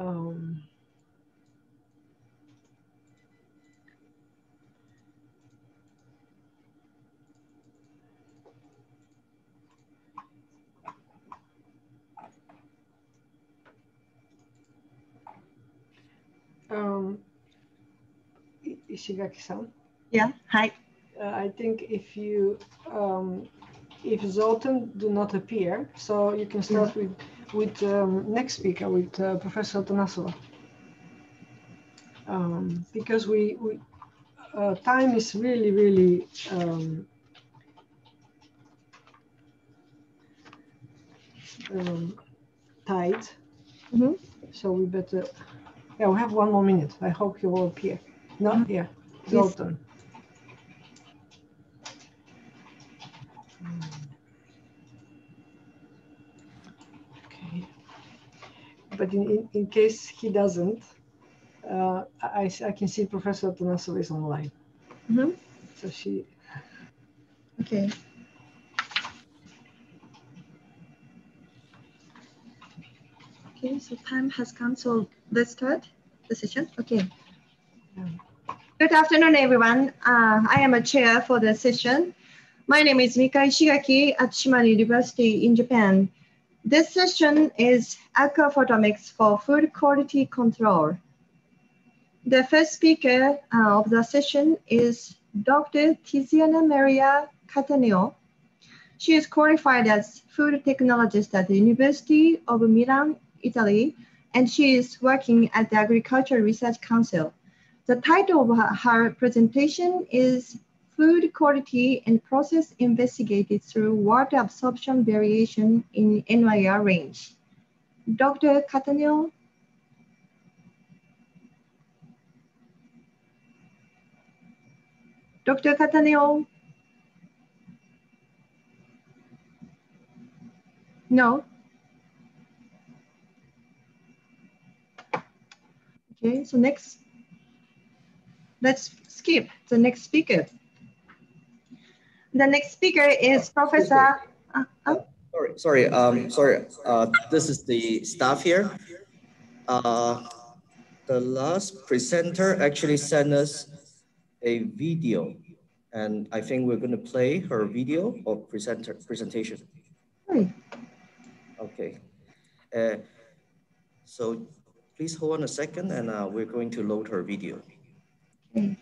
Um, Ishigaki-san? Yeah, hi. I think if you if Zoltan do not appear, so you can start with next speaker, with Professor Tanasova. Because we time is really tight. So we better, yeah, we have 1 more minute. I hope he will appear. Not here, Zoltan. Okay. But in case he doesn't, I can see Professor Tanasova is online. So she. Okay. Okay, so time has come, so let's start the session. Okay. Yeah. Good afternoon, everyone. I am a chair for the session. My name is Mika Ishigaki at Shimano University in Japan. This session is Aquaphotomics for food quality control. The first speaker of the session is Dr. Tiziana M.P. Cattaneo. She is qualified as food technologist at the University of Milan, Italy, and she is working at the Agricultural Research Council. The title of her presentation is Food Quality and Process Investigated Through Water Absorption Variation in NIR Range. Dr. Cattaneo? Dr. Cattaneo? No? Okay, so next, let's skip the next speaker. The next speaker is Professor. Sorry. This is the staff here. The last presenter actually sent us a video, and I think we're going to play her video or presentation. Right. Okay. So please hold on a second, and we're going to load her video. Okay.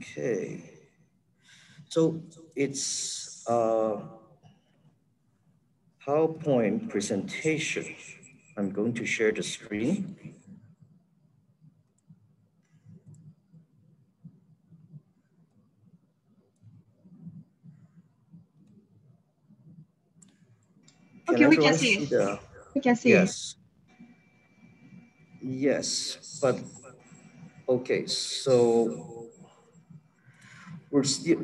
Okay. So it's a PowerPoint presentation. I'm going to share the screen. Okay, we can see it. We can see it. Yes, but okay, so we're still,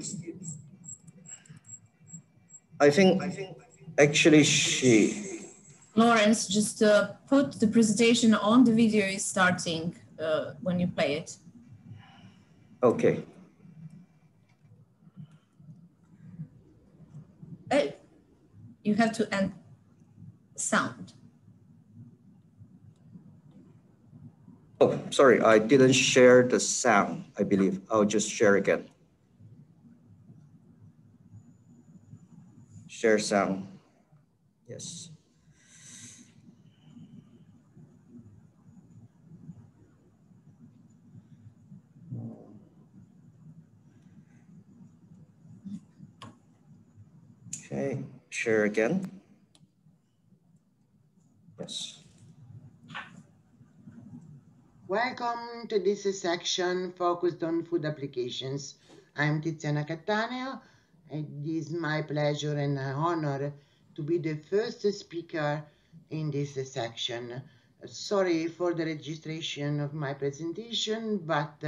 I think actually Lawrence, just put the presentation on the video is starting when you play it. Okay. Hey, you have to end sound. Oh, sorry, I didn't share the sound, I believe. I'll just share again. Share sound. Yes. Okay, share again. Yes. Welcome to this section focused on food applications. I'm Tiziana Cattaneo, and it is my pleasure and honor to be the first speaker in this section. Sorry for the registration of my presentation, but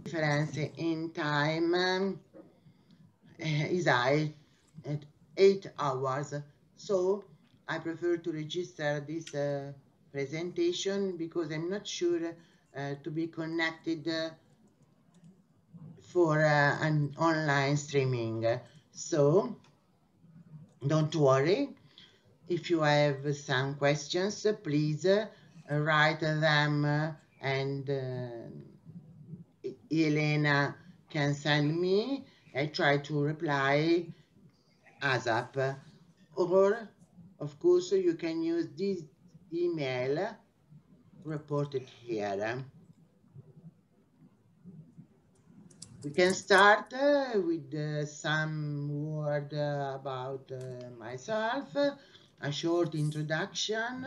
difference in time is high at 8 hours. So I prefer to register this presentation because I'm not sure to be connected for an online streaming. So don't worry. If you have some questions, please write them and Elena can send me. I try to reply ASAP. Or, of course, you can use this email reported here. We can start with some word about myself, a short introduction.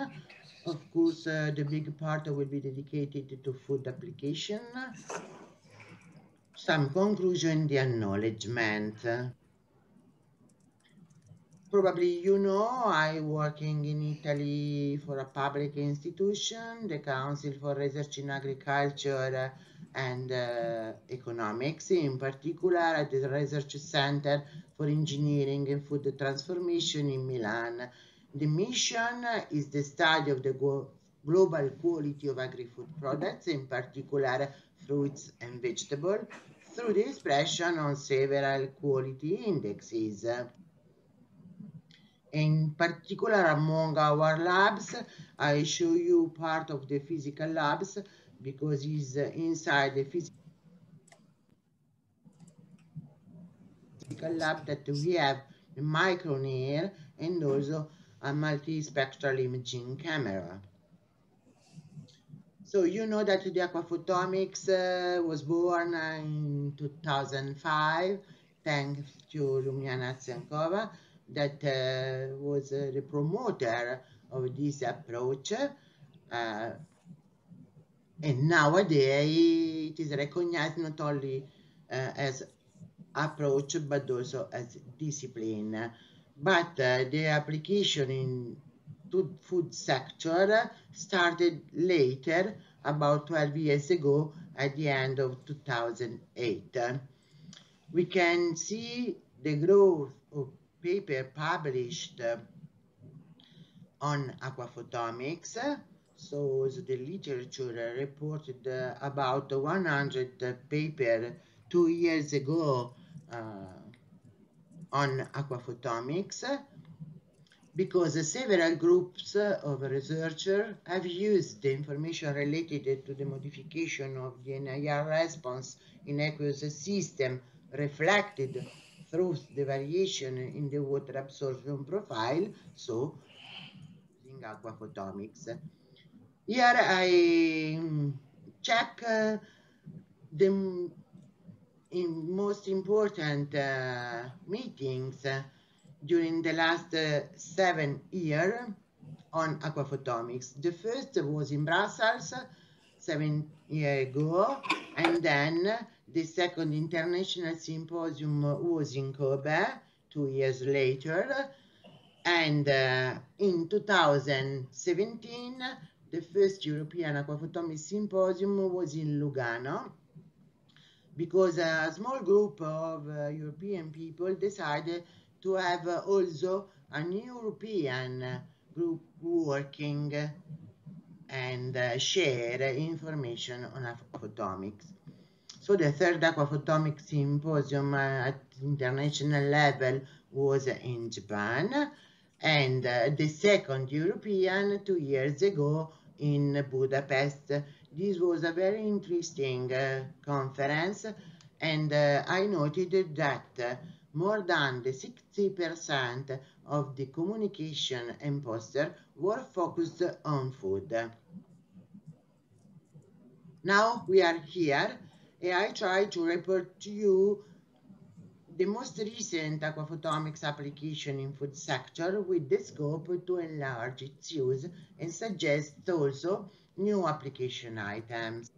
Of course, the big part will be dedicated to food application. Some conclusion, the acknowledgement. Probably you know I'm working in Italy for a public institution, the Council for Research in Agriculture and Economics, in particular at the Research Center for Engineering and Food Transformation in Milan. The mission is the study of the global quality of agri-food products, in particular fruits and vegetables, through the expression on several quality indexes. In particular, among our labs, I show you part of the physical labs because it's inside the physical lab that we have a micro NIR and also a multispectral imaging camera. So you know that the Aquaphotomics was born in 2005, thanks to Lumiana Tsankova, that was the promoter of this approach. And nowadays it is recognized not only as approach, but also as discipline. But the application in food sector started later, about 12 years ago, at the end of 2008. We can see the growth of paper published on Aquaphotomics. So the literature reported about 100 papers 2 years ago on Aquaphotomics, because several groups of researchers have used the information related to the modification of the NIR response in aqueous system reflected through the variation in the water absorption profile, so using Aquaphotomics. Here I check the most important meetings during the last 7 years on Aquaphotomics. The first was in Brussels 7 years ago, and then the second international symposium was in Kobe 2 years later, and in 2017 the first European Aquaphotomics Symposium was in Lugano, because a small group of European people decided to have also an European group working and share information on aquaphotomics. So the third Aquaphotomics Symposium at international level was in Japan, and the second European 2 years ago in Budapest. This was a very interesting conference, and I noted that more than the 60% of the communication and poster were focused on food. Now we are here, and I try to report to you the most recent aquaphotomics application in food sector with the scope to enlarge its use and suggest also new application items.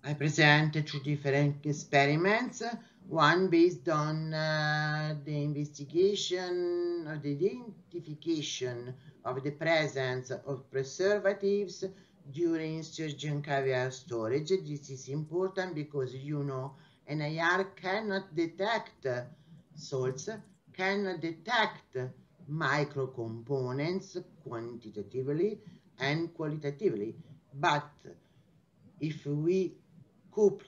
I present 2 different experiments, one based on the investigation or the identification of the presence of preservatives during sturgeon caviar storage. This is important because, you know, NIR cannot detect salts, cannot detect microcomponents quantitatively and qualitatively. But if we couple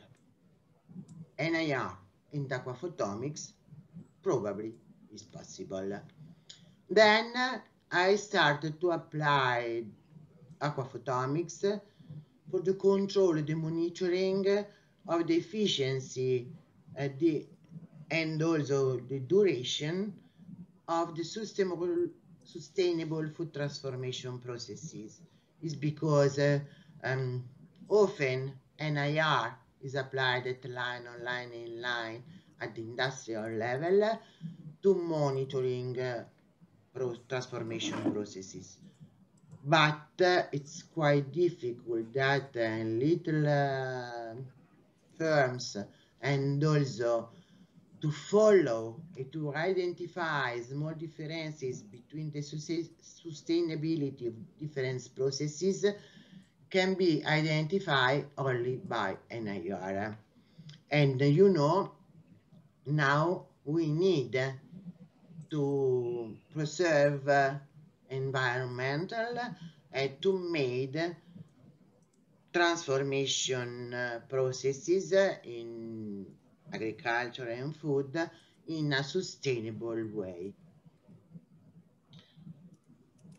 NIR and aquaphotomics, probably is possible. Then I started to apply aquaphotomics for the control, the monitoring of the efficiency and also the duration of the sustainable food transformation processes. Is because often NIR is applied at line on line in line at the industrial level to monitoring transformation processes. But it's quite difficult that little firms and also to follow and to identify small differences between the sustainability of different processes can be identified only by NIR. And you know, now we need to preserve environmental and to make transformation processes in agriculture and food in a sustainable way.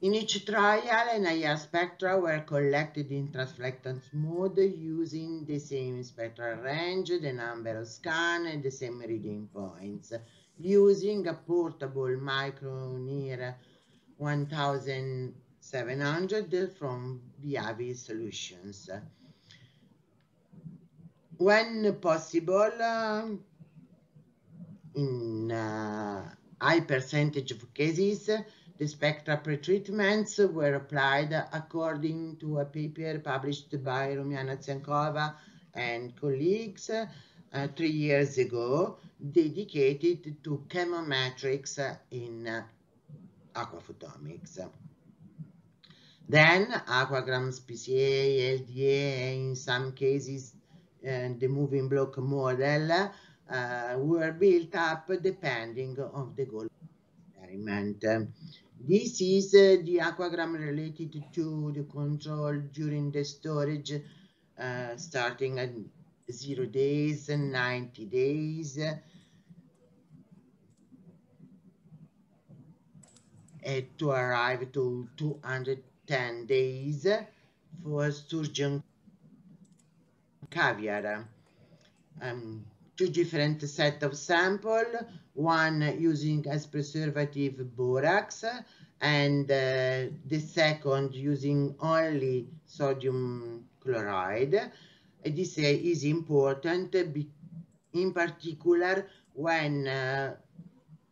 In each trial, NIR spectra were collected in transflectance mode using the same spectral range, the number of scans, and the same reading points, using a portable micro NIR 1700 from Viavi Solutions. When possible, in high percentage of cases, the spectra pretreatments were applied according to a paper published by Rumiana Tsankova and colleagues 3 years ago, dedicated to chemometrics in aquaphotomics. Then aquagrams, PCA, LDA, in some cases the moving block model were built up depending on the goal of the experiment. This is the aquagram related to the control during the storage, starting at 0 days and 90 days. To arrive to 210 days for sturgeon caviar. Two different set of sample, one using as preservative borax and the second using only sodium chloride. This is important in particular when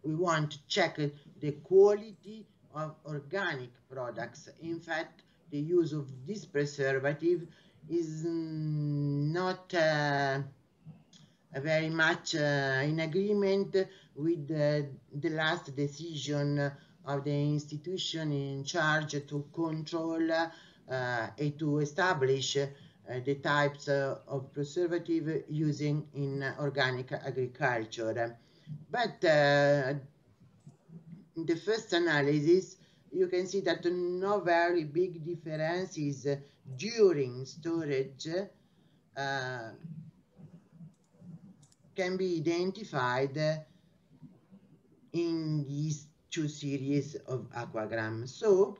we want to check the quality of organic products. In fact, the use of this preservative is not very much in agreement with the last decision of the institution in charge to control and to establish the types of preservative using in organic agriculture. But in the first analysis, you can see that no very big differences during storage can be identified in these two series of aquagrams. So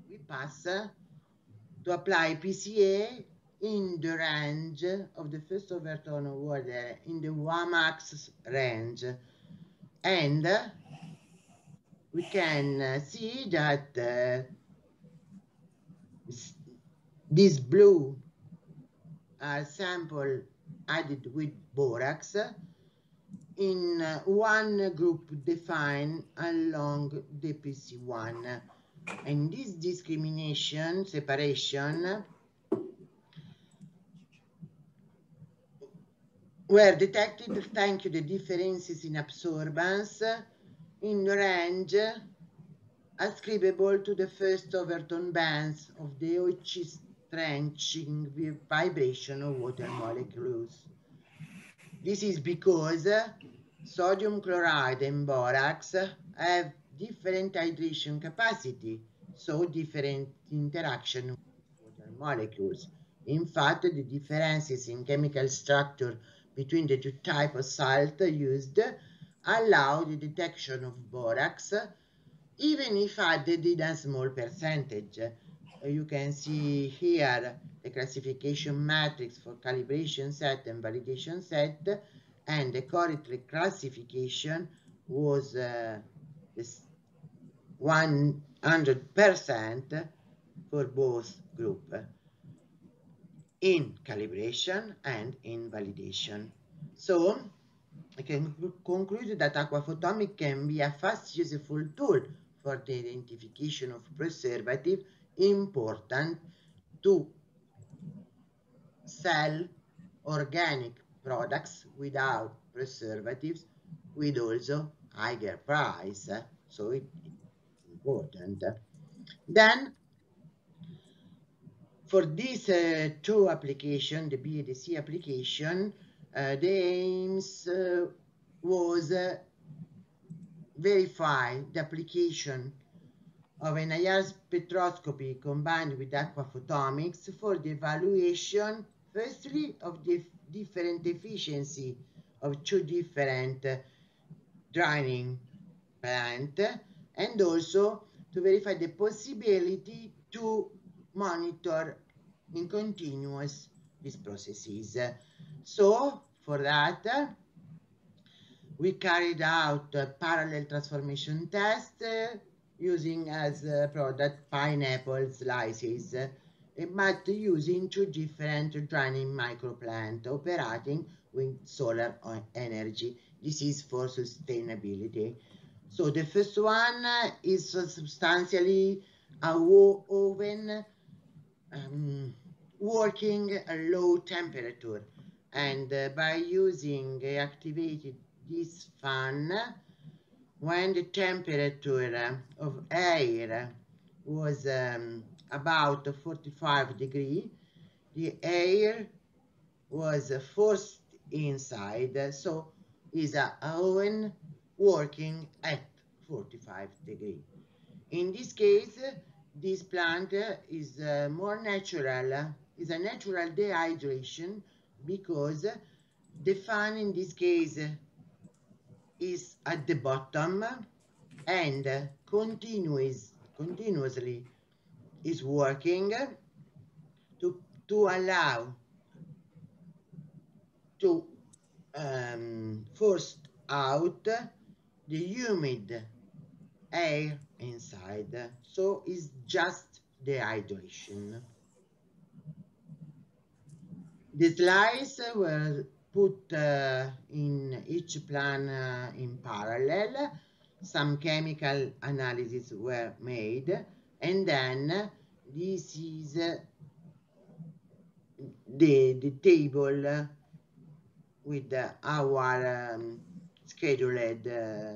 we pass to apply PCA in the range of the first overtone of water in the WAMAX range. And we can see that this blue sample added with borax in one group defined along the PC1. And this discrimination, separation, were detected thanks to the differences in absorbance in the range ascribable to the first overtone bands of the OHC trenching vibration of water molecules. This is because sodium chloride and borax have different hydration capacity, so different interaction with water molecules. In fact, the differences in chemical structure between the two types of salt used allow the detection of borax, even if added in a small percentage. You can see here the classification matrix for calibration set and validation set, and the correct classification was 100% for both groups in calibration and in validation. So I can conclude that aquaphotomics can be a fast, useful tool for the identification of preservative important to sell organic products without preservatives with also higher price. So it's important. Then for these two applications, the B and the C application, the aims was verify the application of NIR spectroscopy combined with aquaphotomics for the evaluation, firstly, of the different efficiency of two different drying plant, and also to verify the possibility to monitor in continuous these processes. So for that, we carried out a parallel transformation test using as product pineapple slices, but using two different drying microplant operating with solar energy. This is for sustainability. So the first one is substantially a oven working at low temperature, and by using activated this fan, when the temperature of air was about 45 degrees, the air was forced inside, so is a oven working at 45 degrees. In this case, this plant is more natural, is a natural dehydration, because the fan in this case is at the bottom and continuously is working to allow to force out the humid air inside. So it's just dehydration. The slides were put in each plan in parallel. Some chemical analysis were made, and then this is the table with our scheduled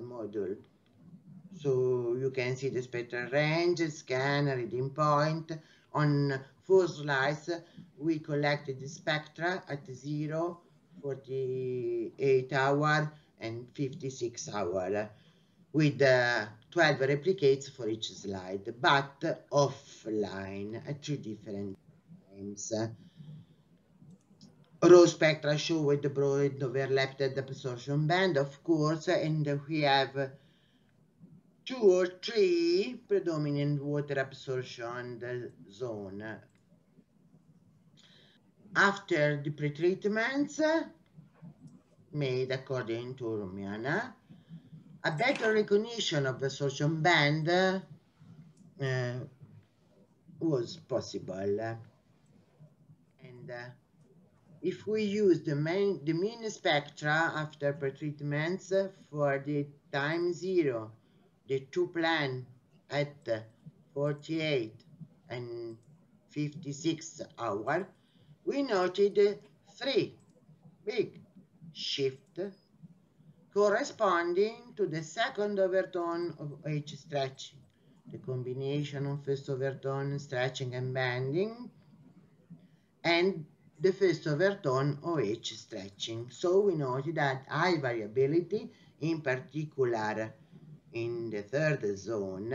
module. So you can see the spectral range, scan, reading point. On 4 slides, we collected the spectra at 0, 48 hour, and 56 hour, with 12 replicates for each slide, but offline at 2 different times. Raw spectra show with the broad overlapped absorption band, of course, and we have 2 or 3 predominant water absorption zone. After the pretreatments made according to Rumiana, a better recognition of the absorption band was possible. And if we use the mean spectra after pretreatments for the time 0, the 2 plan at 48 and 56 hours, we noted 3 big shifts corresponding to the second overtone of H stretching, the combination of first overtone, stretching and bending, and the first overtone OH stretching. So we noted that high variability, in particular in the third zone,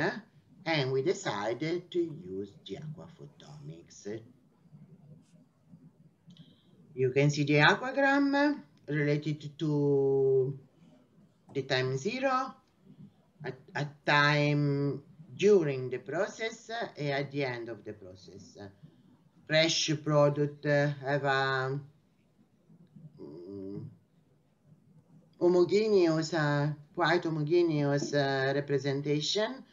and we decided to use the Aquaphotomics. You can see the aquagram related to the time zero, at time during the process, and at the end of the process. Fresh product have a homogeneous, quite homogeneous representation.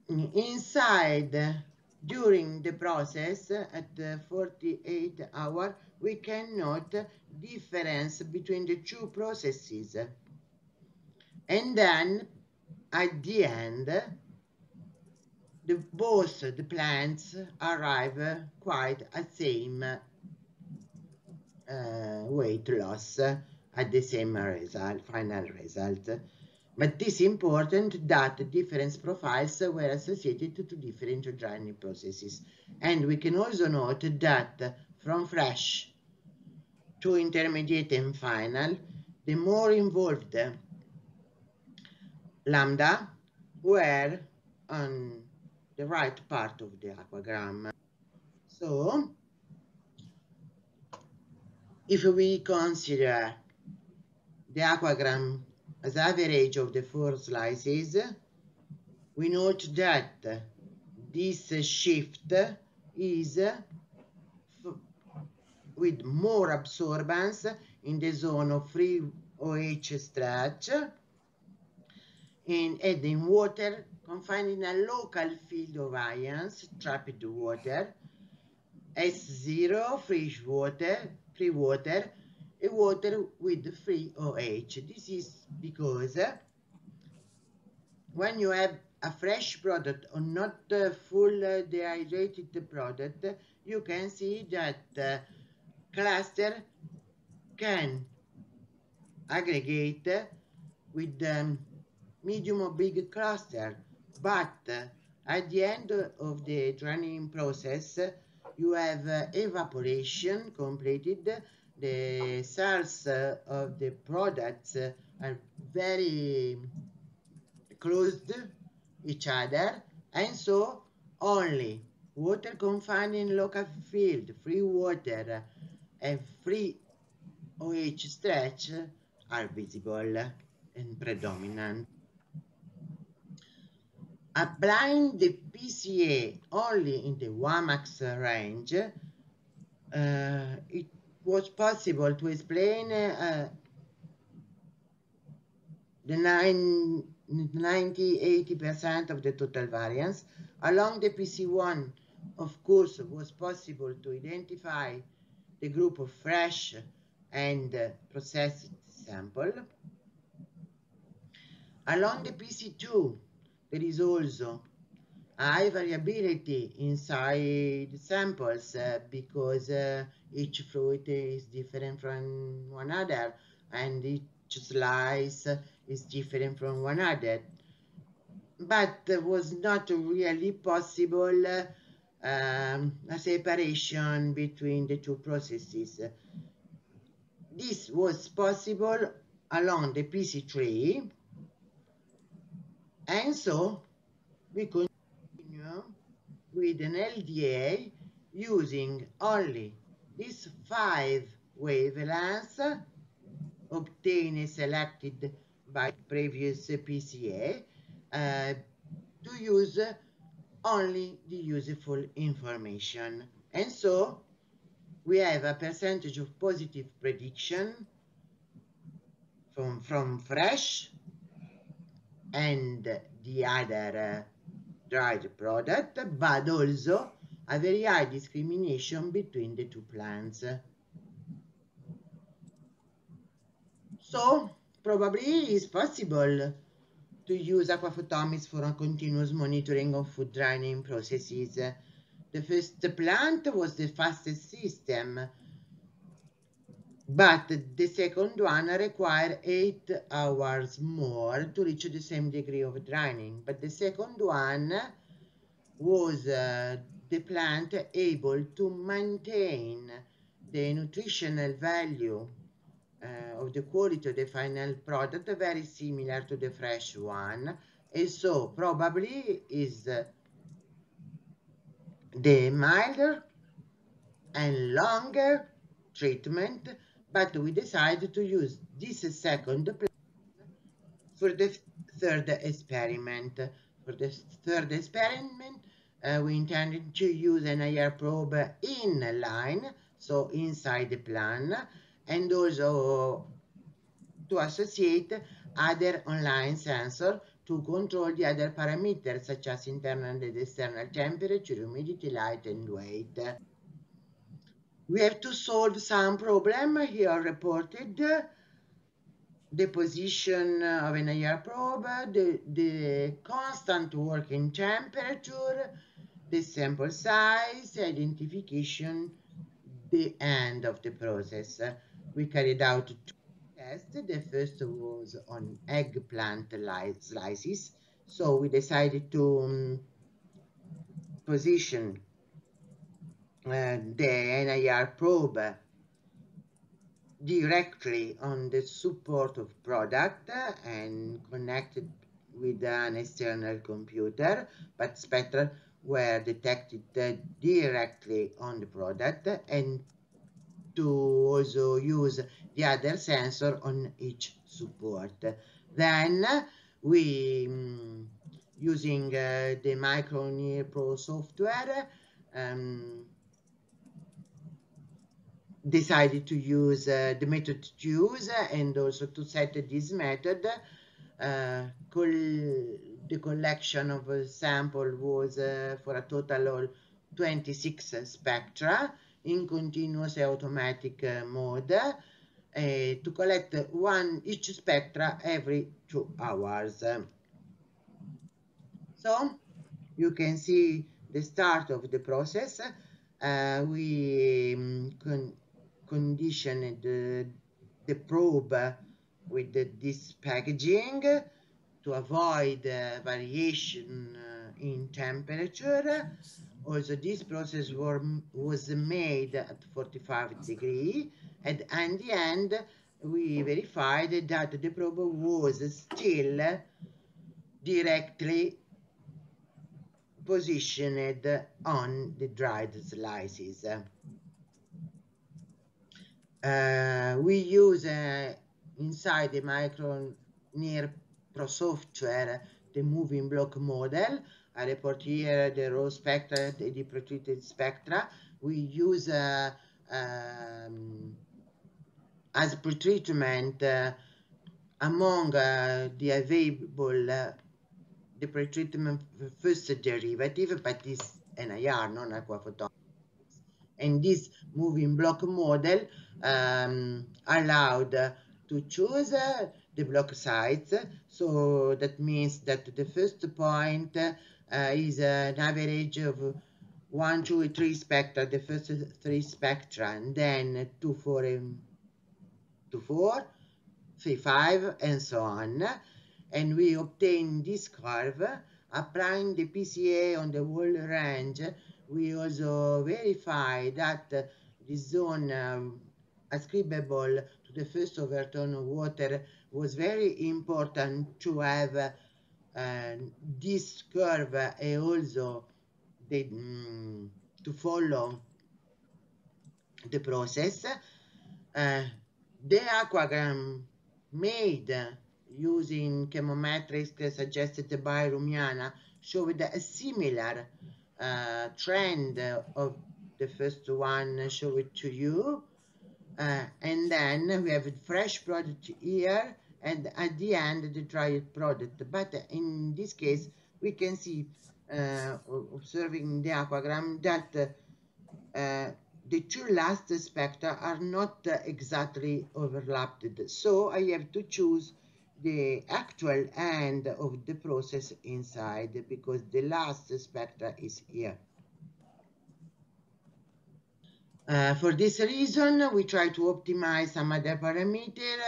Inside, during the process, at 48 hours, we can note difference between the two processes. And then, at the end, both the plants arrive quite at same weight loss, at the same result, final result. But it is important that different profiles were associated to different drying processes. And we can also note that from fresh to intermediate and final, the more involved lambda were on the right part of the aquagram. So, if we consider the aquagram as average of the 4 slices, we note that this shift is with more absorbance in the zone of free OH stretch and in water confined in a local field of ions, trapped water, S0, free water, and water with free OH. This is because when you have a fresh product or not full dehydrated product, you can see that cluster can aggregate with medium or big cluster, but at the end of the drying process, you have evaporation completed. The cells of the products are very close each other, and so only water confined in local field, free water, and free OH stretch are visible and predominant. Applying the PCA only in the WAMAX range, it was possible to explain the 90–80% of the total variance. Along the PC1, of course, it was possible to identify the group of fresh and processed sample. Along the PC2, there is also a high variability inside samples because each fruit is different from one another, and each slice is different from one another. But it was not really possible a separation between the two processes. This was possible along the PC3, and so we continue with an LDA using only these 5 wavelengths obtained and selected by previous PCA to use only the useful information. And so we have a percentage of positive prediction from fresh and the other dried product, but also a very high discrimination between the two plants. So probably it's possible to use aquaphotomics for a continuous monitoring of food drying processes. The first plant was the fastest system. but the second one required 8 hours more to reach the same degree of drying. But the second one was the plant able to maintain the nutritional value of the quality of the final product very similar to the fresh one, and so probably is the milder and longer treatment, but we decided to use this second plan for the third experiment. For the third experiment, we intended to use an NIR probe in line, so inside the plan, and also to associate other online sensors to control the other parameters such as internal and external temperature, humidity, light, and weight. We have to solve some problem here reported. The position of an NIR probe, the constant working temperature, the sample size, identification, the end of the process. We carried out 2 tests. The first was on eggplant slices. So we decided to position the NIR probe directly on the support of product and connected with an external computer, but spectra were detected directly on the product, and to also use the other sensor on each support. Then we, using the NIR Pro software, decided to use the method to use and also to set this method. The collection of a sample was for a total of 26 spectra in continuous automatic mode to collect each spectra every 2 hours. So you can see the start of the process. We conditioned the probe with this packaging to avoid variation in temperature. Also, this process was made at 45 degrees, and at the end, we verified that the probe was still directly positioned on the dried slices. We use inside the NIR Pro software the moving block model. I report here the raw spectra, the pretreated spectra. We use as pretreatment among the available the pretreatment first derivative, but this NIR, non-Aquaphotomics. And this moving block model allowed to choose the block size. So that means that the first point is an average of 1, 2, 3 spectra, the first 3 spectra, and then 2, 4, and 2, 4, 3, 5, and so on. And we obtain this curve applying the PCA on the whole range. We also verify that the zone ascribable to the first overtone of water was very important to have this curve and also to follow the process. The aquagram made using chemometrics suggested by Rumiana showed a similar trend of the first one showed to you. And then we have a fresh product here, and at the end the dried product. But in this case, we can see, observing the aquagram, that the 2 last spectra are not exactly overlapped. So I have to choose the actual end of the process inside, because the last spectra is here. For this reason, we try to optimize some other parameter,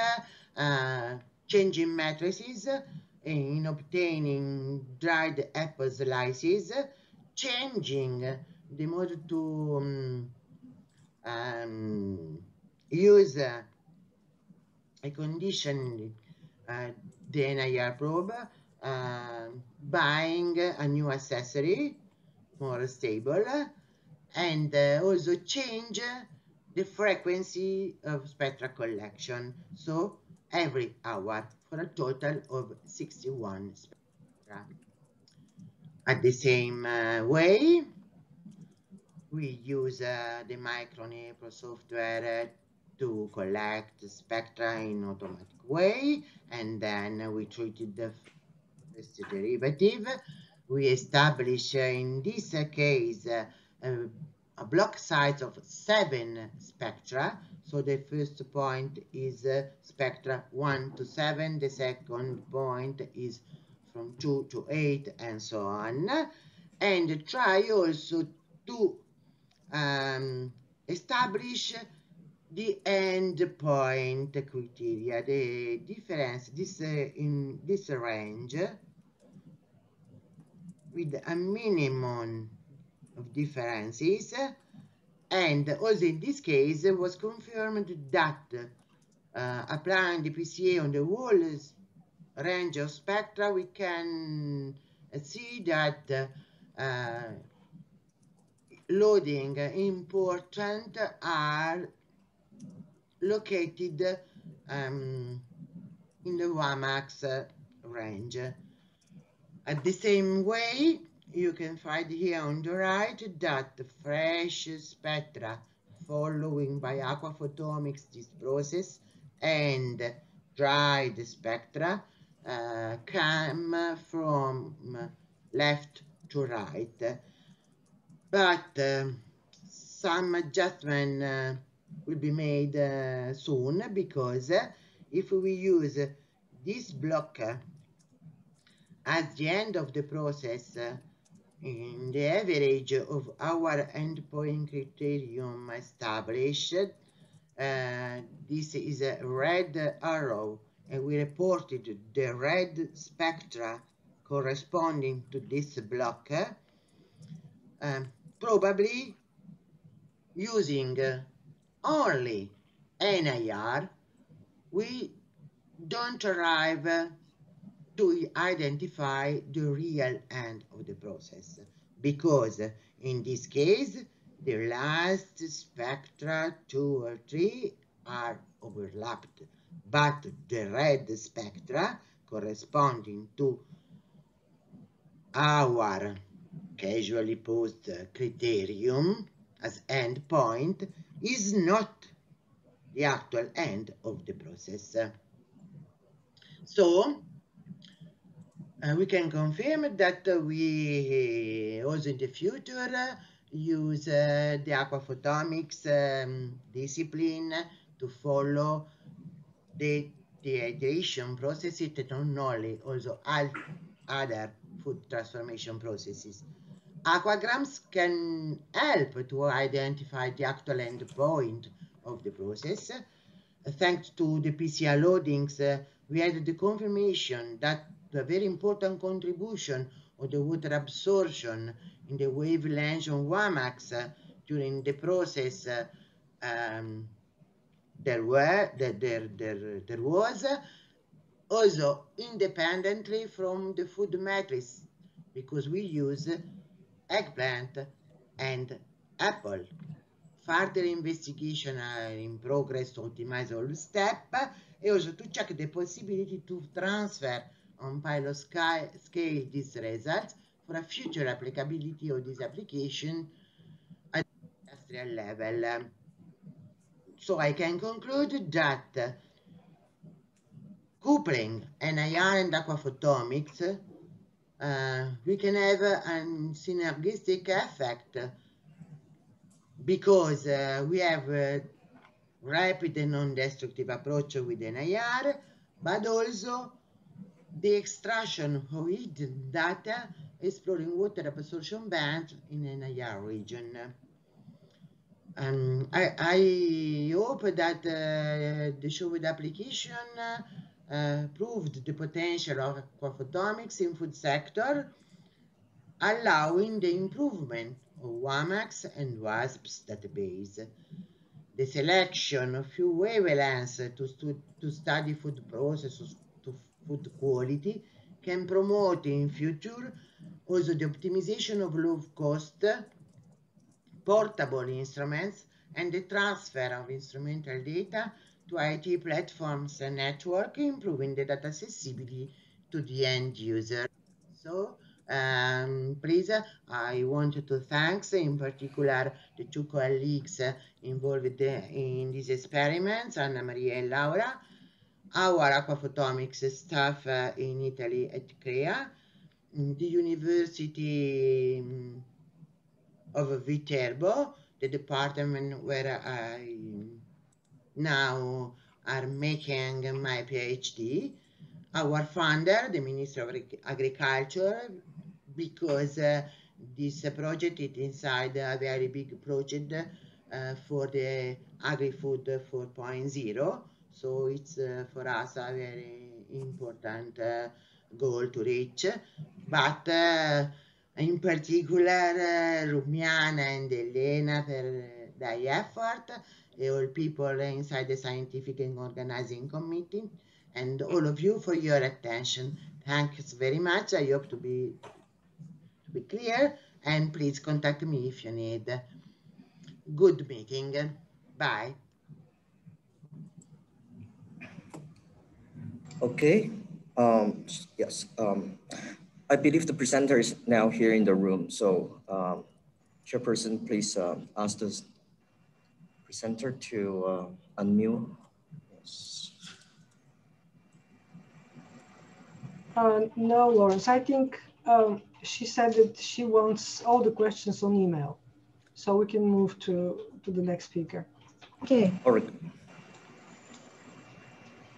changing matrices in obtaining dried apple slices, changing the mode to use a conditioned the NIR probe, buying a new accessory, more stable, and also change the frequency of spectra collection, so every hour, for a total of 61 spectra. At the same way, we use the NIR software to collect spectra in automatic way, and then we treated the first derivative. We establish in this case a block size of 7 spectra. So the first point is spectra 1 to 7, the second point is from 2 to 8, and so on. And try also to establish the endpoint criteria, the difference in this range with a minimum of differences, and also in this case it was confirmed that applying the PCA on the whole range of spectra, we can see that loading important are located in the WAMAX range. At the same way, you can find here on the right that fresh spectra following by Aquaphotomics this process and dried spectra come from left to right. But some adjustment will be made soon, because if we use this block at the end of the process, in the average of our endpoint criterion established, this is a red arrow, and we reported the red spectra corresponding to this block, probably using only NIR, we don't arrive to identify the real end of the process, because in this case the last spectra 2 or 3 are overlapped, but the red spectra corresponding to our casually posed criterion as endpoint is not the actual end of the process. So we can confirm that we also in the future use the Aquaphotomics discipline to follow the dehydration processes, not only also other food transformation processes. Aquagrams can help to identify the actual endpoint of the process. Thanks to the PCR loadings, we had the confirmation that the very important contribution of the water absorption in the wavelength of WAMAX during the process there was also independently from the food matrix, because we use eggplant and apple. Further investigation are in progress to optimize all steps, and also to check the possibility to transfer on pilot scale these results for a future applicability of this application at the industrial level. So I can conclude that coupling NIR and Aquaphotomics, we can have a synergistic effect, because we have a rapid and non-destructive approach with NIR, but also the extraction of hidden data exploring water absorption bands in NIR region. I hope that the show with application proved the potential of aquaphotomics in food sector, allowing the improvement of WAMAX and WASP's database. The selection of few wavelengths to study food processes to food quality can promote in future also the optimization of low cost portable instruments and the transfer of instrumental data to IT platforms and network, improving the data accessibility to the end user. So please, I want to thank in particular the two colleagues involved in these experiments, Anna Maria and Laura, our aquaphotomics staff in Italy at CREA, the University of Viterbo, the department where I now are making my PhD, our founder, the Minister of Agriculture, because this project is inside a very big project for the Agrofood 4.0. So it's for us a very important goal to reach. But in particular, Rumiana and Elena for their effort, all people inside the scientific and organizing committee, and all of you for your attention. Thanks very much. I hope to be clear, and please contact me if you need. Good meeting. Bye. Okay. Yes. I believe the presenter is now here in the room. So, Chairperson, please ask the presenter to unmute. Yes. No, Lawrence, I think she said that she wants all the questions on email. So we can move to the next speaker. Okay. All right.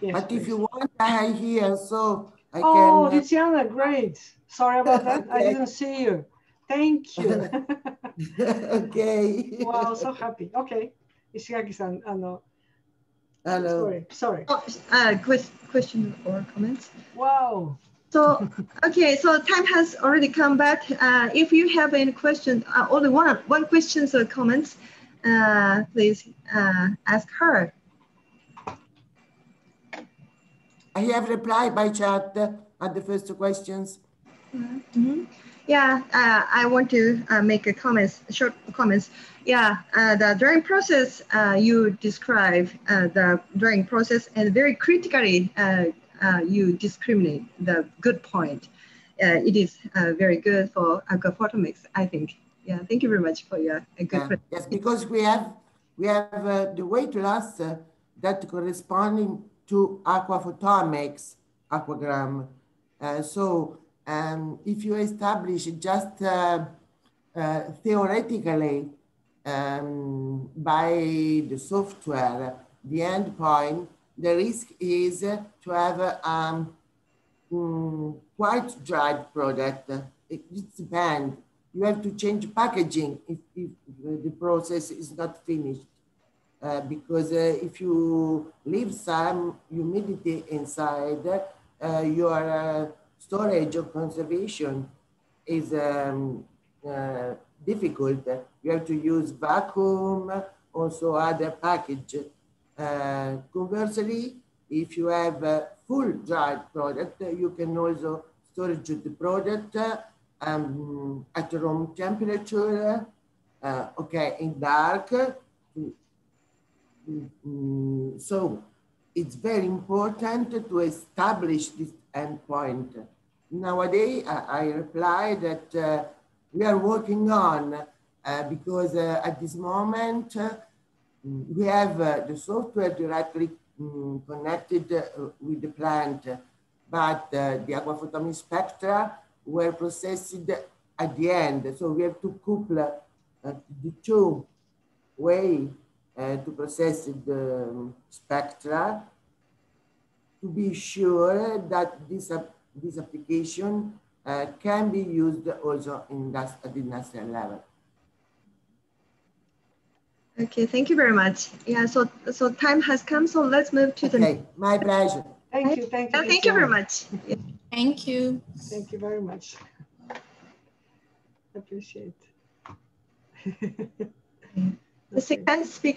Yes, but please. if you want, I here, so I can. Oh, Tiziana, great. Sorry about that. Okay. I didn't see you. Thank you. Okay. Wow, so happy. Okay. Ishigaki-san, Hello. sorry. Oh, question or comments? Wow. So, okay, so time has already come back. If you have any question, only one questions or comments, please ask her. I have replied by chat at the first questions. Mm-hmm. Yeah, I want to make a short comments. Yeah, the drying process, you describe the drying process, and very critically, you discriminate the good point. It is very good for aquaphotomics, I think. Yeah, thank you very much for your good. Yes, because we have the weight loss that corresponding to aquaphotomics, aquagram. So if you establish just theoretically by the software the endpoint, the risk is to have a quite dried product. It depends. You have to change packaging if the process is not finished. Because if you leave some humidity inside, your storage or conservation is difficult. You have to use vacuum, also other package. Conversely, if you have a full dried product, you can also storage the product at room temperature, okay, in dark. So it's very important to establish this endpoint. Nowadays, I reply that we are working on, because at this moment, we have the software directly connected with the plant, but the aquaphotomics spectra were processed at the end. So we have to couple the two ways to process the spectra to be sure that this application can be used also at the industrial level. Okay, thank you very much. Yeah, so time has come, so let's move to Okay, my pleasure. Thank you. Thank you. Thank you very much. Thank you. Thank you very much. Appreciate. The second speaker